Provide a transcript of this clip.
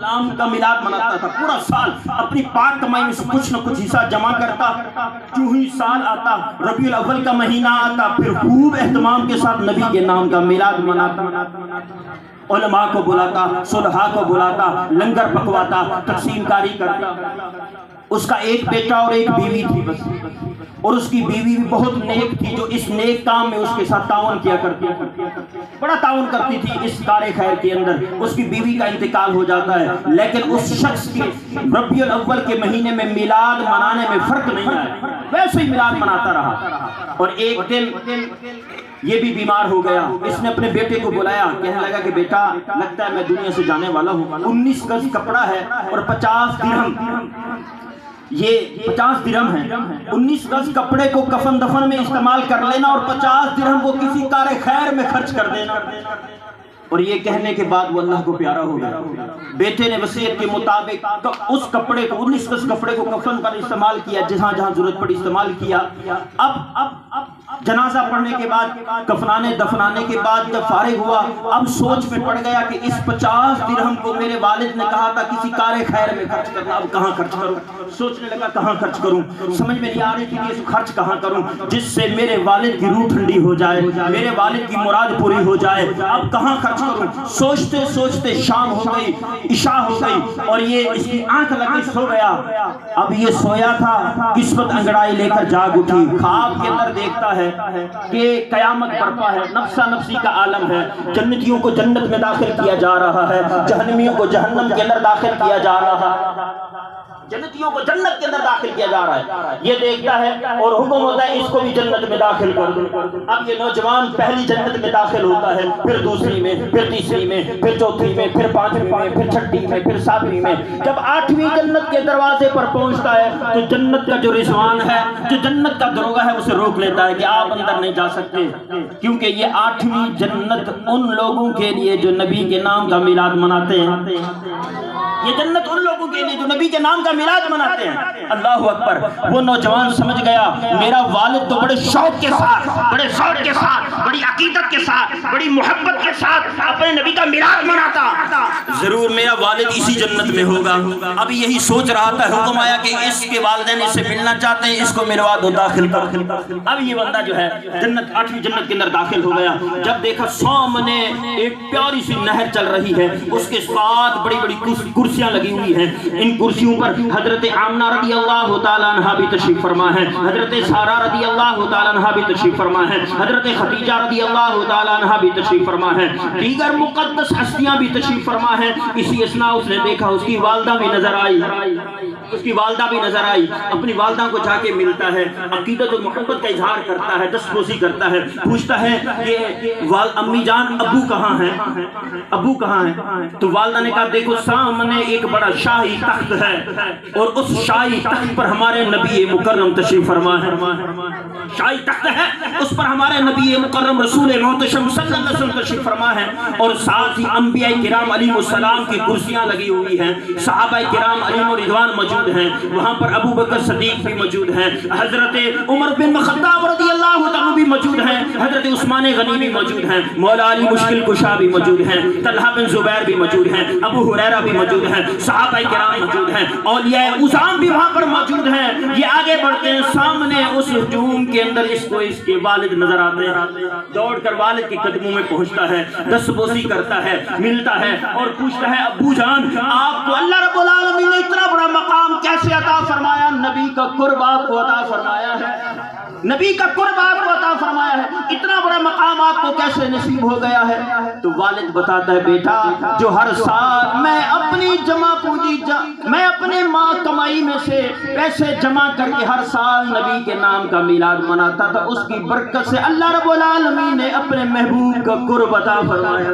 اسلام کا میلاد مناتا تھا پورا سال اپنی پاک کمائی میں سے کچھ نہ کچھ حصہ جمع کرتا. جو ہی سال آتا ربیع الاول کا مہینہ آتا پھر خوب اہتمام کے ساتھ نبی کے نام کا میلاد مناتا. علماء کو بلاتا, صلحاء کو بلاتا, لنگر پکواتا, تقسیم کاری کرتا. اس کا ایک بیٹا اور ایک بیوی تھی بس, اور اس کی بیوی بھی بہت نیک تھی جو اس نیک کام میں اس کے ساتھ تعاون کیا کرتی تھی, بڑا تعاون کرتی تھی اس کار خیر کے اندر. اس کی بیوی کا انتقال ہو جاتا ہے لیکن اس شخص کی ربیع الاول کے مہینے میں میلاد منانے میں فرق نہیں آیا, ویسے ہی میلاد مناتا رہا. اور ایک دن یہ بھی بیمار ہو گیا. اس نے اپنے بیٹے کو بلایا, کہنے لگا کہ بیٹا لگتا ہے میں دنیا سے جانے والا ہوں. 19 گز کپڑا ہے اور 50 درہم, یہ 50 درہم ہے. 19 گز کپڑے کو کفن دفن میں استعمال کر لینا اور 50 درہم کو کسی کار خیر میں خرچ کر دینا. اور یہ کہنے کے بعد وہ اللہ کو پیارا ہو گیا. بیٹے نے وصیت کے مطابق اس کپڑے کو 19 گز کپڑے کو کفن پر استعمال کیا, جہاں جہاں ضرورت پڑی استعمال کیا. اب جنازہ پڑھنے کے بعد کفنانے دفنانے کے بعد جب فارغ ہوا اب سوچ میں پڑ گیا کہ اس 50 درہم کو میرے والد نے کہا تھا کسی کار خیر میں خرچ کرنا, اب کہاں خرچ کروں. سوچنے لگا کہاں خرچ کروں, سمجھ میں نہیں آ رہی تھی کہ خرچ کہاں کروں جس سے میرے والد کی روح ٹھنڈی ہو جائے, میرے والد کی مراد پوری ہو جائے. اب کہاں خرچ کروں. سوچتے سوچتے شام ہو گئی, عشاء ہو گئی اور یہ اس کی آنکھ لگی سو گیا. اب یہ سویا تھا, قسمت انگڑائی لے کر جاگ اٹھی. خواب کے اندر دیکھتا ہے کہ قیامت برپا ہے, نفسا نفسی کا عالم ہے, جنتیوں کو جنت میں داخل کیا جا رہا ہے, جہنمیوں کو جہنم کے اندر داخل کیا جا رہا ہے, جنتیوں کو جنت کے اندر داخل کیا جا رہا ہے. یہ دیکھتا ہے اور حکم ہوتا ہے اس کو بھی جنت میں داخل کر دو. اب یہ نوجوان پہلی جنت میں داخل ہوتا ہے, پھر دوسری میں, پھر تیسری میں, پھر چوتھی میں, پھر پانچویں میں, پھر چھٹی میں, پھر ساتویں میں. جب 8ویں جنت کے دروازے پر پہنچتا ہے تو جنت کا جو رضوان ہے, جو جنت کا دروگا ہے, اسے روک لیتا ہے کہ آپ اندر نہیں جا سکتے, کیونکہ یہ 8ویں جنت ان لوگوں کے لیے جو نبی کے نام کا میلاد مناتے ہیں. یہ جنت ان لوگوں کے لیے جو نبی کے نام کا میلاد مناتے ہیں. اللہ اکبر. وہ نوجوان سمجھ گیا میرا والد تو بڑے شوق کے ساتھ, بڑے شوق کے ساتھ, بڑی عقیدت کے ساتھ, بڑی محبت کے ساتھ اپنے نبی کا میلاد مناتا, ضرور میرا والد اسی جنت میں ہوگا. اب یہی سوچ رہا تھا, حکم آیا کہ اس کے والدین اس سے ملنا چاہتے ہیں, اس کو ملوا دو, داخل کر. اب یہ بندہ جو ہے جنت 8ویں جنت کے اندر داخل ہو گیا. جب دیکھا سامنے ایک پیاری سی نہر چل رہی ہے, اس کے ساتھ بڑی بڑی کرسیاں لگی ہوئی ہیں. ان کرسیوں پر حضرت آمنہ رضی اللہ تعالیٰ عنہ بھی تشریف فرما ہے, حضرت سارہ رضی اللہ تعالیٰ عنہ بھی تشریف فرما ہے, حضرت خدیجہ رضی اللہ تعالیٰ عنہ بھی تشریف فرما ہے, دیگر مقدس ہستیاں بھی تشریف فرما ہے. اسی اثناء اس نے دیکھا اس کی والدہ بھی نظر آئی, اس کی والدہ بھی نظر آئی. اپنی والدہ کو جا کے ملتا ہے, عقیدت و محبت کا اظہار کرتا ہے, دستبوسی کرتا ہے, پوچھتا ہے کہ امی جان ابو کہاں ہیں, ابو کہاں ہیں. تو والدہ نے کہا دیکھو سامنے ایک بڑا شاہی تخت ہے اور اس شاہی تخت پر ہمارے نبی مکرم تشریف فرما ہے. شاہی تخت ہے, اس پر ہمارے نبی مکرم رسول محتشم صلی اللہ علیہ وسلم تشریف فرما ہے, اور ساتھ ہی انبیاء کرام علیہ السلام کی کرسیاں لگی ہوئی ہیں, صحابہ کرام علیہ رضوان موجود ہیں, وہاں پر ابو بکر صدیق بھی موجود ہیں, حضرت عمر بن خطاب رضی اللہ تعالیٰ بھی موجود ہیں, حضرت عثمان غنی بھی موجود ہیں, مولا علی مشکل کشا بھی موجود ہیں, طلحہ بن زبیر بھی موجود ہیں, ابو ہریرہ بھی موجود ہیں, صحابہ کرام موجود ہیں, اولیاء اعظام بھی وہاں پر موجود ہیں. یہ آگے بڑھتے ہیں, سامنے اس ہجوم کے اندر اس کو اس کے والد نظر آتے ہیں. دوڑ کر والد کے قدموں میں پہنچتا ہے, دستبوسی کرتا ہے, ملتا ہے اور پوچھتا ہے ابو جان آپ کو اللہ رب العالمین نے اتنا بڑا مقام کیسے عطا فرمایا, نبی کا قرب آپ کو عطا فرمایا ہے, نبی کا قرب آپ کو عطا فرمایا ہے, اتنا بڑا مقام آپ کو کیسے نصیب ہو گیا ہے. تو والد بتاتا ہے بیٹا جو ہر سال میں اپنی جمع پونجی میں اپنے ماں کمائی میں سے پیسے جمع کر کے ہر سال نبی کے نام کا میلاد مناتا تھا, اس کی برکت سے اللہ رب العالمین نے اپنے محبوب کا قرب عطا فرمایا.